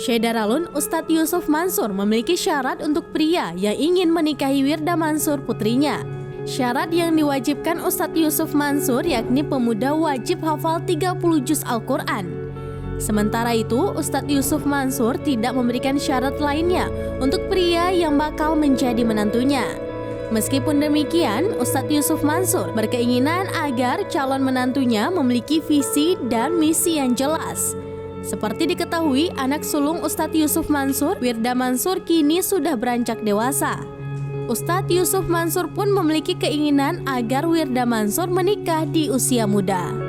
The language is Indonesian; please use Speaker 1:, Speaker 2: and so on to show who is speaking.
Speaker 1: Syahdaralun, Ustadz Yusuf Mansur memiliki syarat untuk pria yang ingin menikahi Wirda Mansur putrinya. Syarat yang diwajibkan Ustadz Yusuf Mansur yakni pemuda wajib hafal 30 juz Al-Quran. Sementara itu, Ustadz Yusuf Mansur tidak memberikan syarat lainnya untuk pria yang bakal menjadi menantunya. Meskipun demikian, Ustadz Yusuf Mansur berkeinginan agar calon menantunya memiliki visi dan misi yang jelas. Seperti diketahui, anak sulung Ustadz Yusuf Mansur, Wirda Mansur, kini sudah beranjak dewasa. Ustadz Yusuf Mansur pun memiliki keinginan agar Wirda Mansur menikah di usia muda.